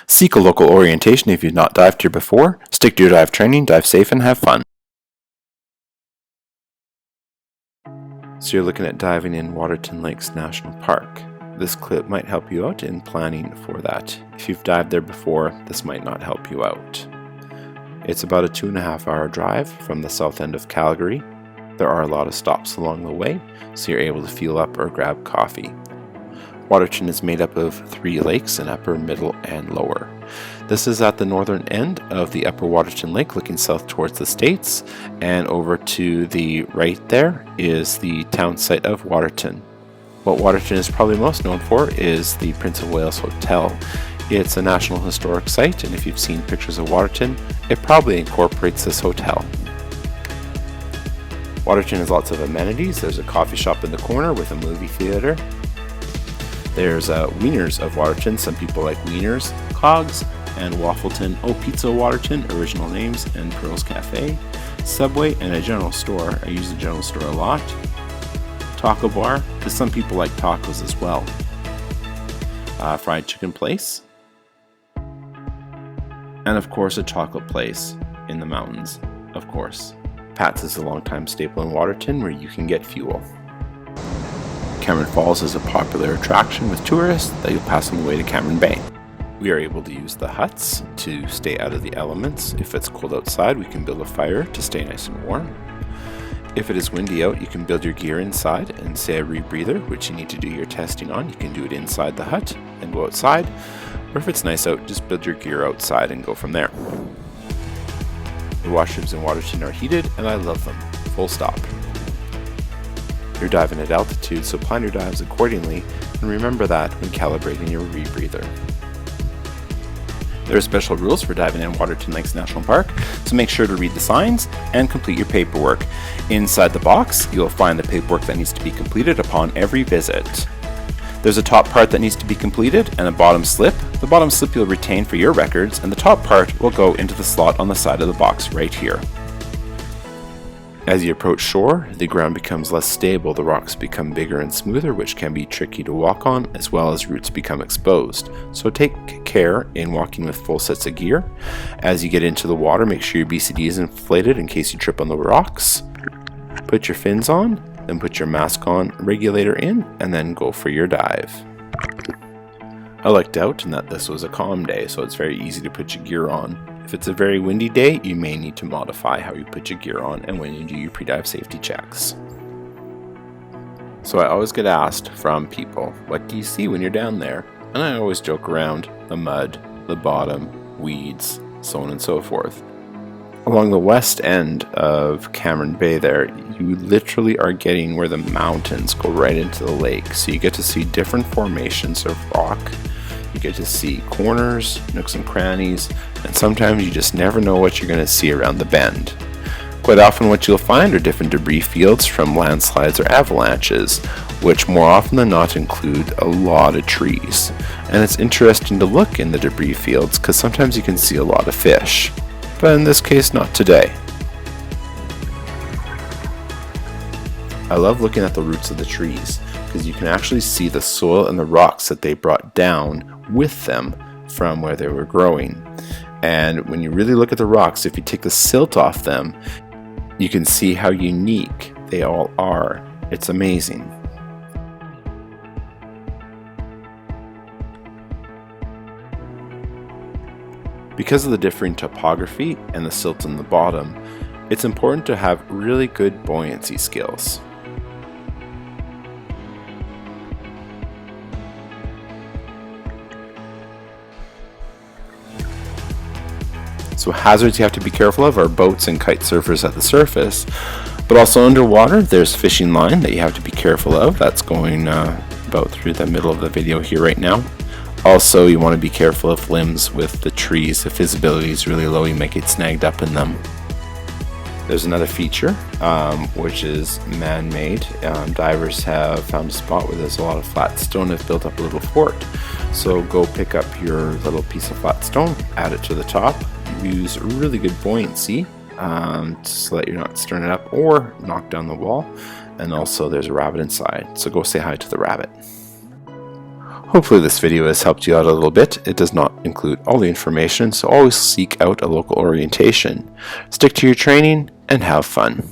Seek a local orientation if you've not dived here before. Stick to your dive training, dive safe, and have fun. So you're looking at diving in Waterton Lakes National Park. This clip might help you out in planning for that. If you've dived there before, this might not help you out. It's about a 2.5-hour drive from the south end of Calgary. There are a lot of stops along the way, so you're able to fuel up or grab coffee. Waterton is made up of 3 lakes, an upper, middle, and lower. This is at the northern end of the upper Waterton Lake, looking south towards the States, and over to the right there is the town site of Waterton. What Waterton is probably most known for is the Prince of Wales Hotel. It's a National Historic Site, and if you've seen pictures of Waterton, it probably incorporates this hotel. Waterton has lots of amenities. There's a coffee shop in the corner with a movie theater. There's Wieners of Waterton. Some people like Wieners, Cogs, and Waffleton. Oh, Pizza Waterton, original names, and Pearl's Cafe. Subway, and a general store. I use the general store a lot. Taco bar, because some people like tacos as well. Fried chicken place. And of course a chocolate place in the mountains, of course. Pat's is a long-time staple in Waterton where you can get fuel. Cameron Falls is a popular attraction with tourists that you'll pass on the way to Cameron Bay. We are able to use the huts to stay out of the elements. If it's cold outside, we can build a fire to stay nice and warm. If it is windy out, you can build your gear inside and say a rebreather, which you need to do your testing on. You can do it inside the hut and go outside. Or if it's nice out, just build your gear outside and go from there. The washrooms in Waterton are heated, and I love them. Full stop. You're diving at altitude, so plan your dives accordingly, and remember that when calibrating your rebreather. There are special rules for diving in Waterton Lakes National Park, so make sure to read the signs and complete your paperwork. Inside the box, you'll find the paperwork that needs to be completed upon every visit. There's a top part that needs to be completed and a bottom slip. The bottom slip you'll retain for your records, and the top part will go into the slot on the side of the box right here. As you approach shore, the ground becomes less stable, the rocks become bigger and smoother, which can be tricky to walk on, as well as roots become exposed. So take care in walking with full sets of gear. As you get into the water, make sure your BCD is inflated in case you trip on the rocks. Put your fins on, then put your mask on, regulator in, and then go for your dive. I lucked out in that this was a calm day, so it's very easy to put your gear on. If it's a very windy day, you may need to modify how you put your gear on and when you do your pre-dive safety checks. So I always get asked from people, what do you see when you're down there? And I always joke around, the mud, the bottom, weeds, so on and so forth. Along the west end of Cameron Bay there, you literally are getting where the mountains go right into the lake. So you get to see different formations of rock. You get to see corners, nooks and crannies, and sometimes you just never know what you're going to see around the bend. Quite often what you'll find are different debris fields from landslides or avalanches, which more often than not include a lot of trees. And it's interesting to look in the debris fields because sometimes you can see a lot of fish, but in this case not today. I love looking at the roots of the trees because you can actually see the soil and the rocks that they brought down with them from where they were growing. And when you really look at the rocks, if you take the silt off them, you can see how unique they all are. It's amazing. Because of the differing topography and the silt in the bottom, it's important to have really good buoyancy skills. So hazards you have to be careful of are boats and kite surfers at the surface, but also underwater there's fishing line that you have to be careful of. That's going about through the middle of the video here right now. Also, you want to be careful of limbs with the trees. If visibility is really low, you might get snagged up in them. There's another feature, which is man-made. Divers have found a spot where there's a lot of flat stone and have built up a little fort. So go pick up your little piece of flat stone, add it to the top, use really good buoyancy so that you're not stirring it up or knock down the wall. And also there's a rabbit inside, so go say hi to the rabbit. Hopefully this video has helped you out a little bit. It does not include all the information, so always seek out a local orientation. Stick to your training and have fun.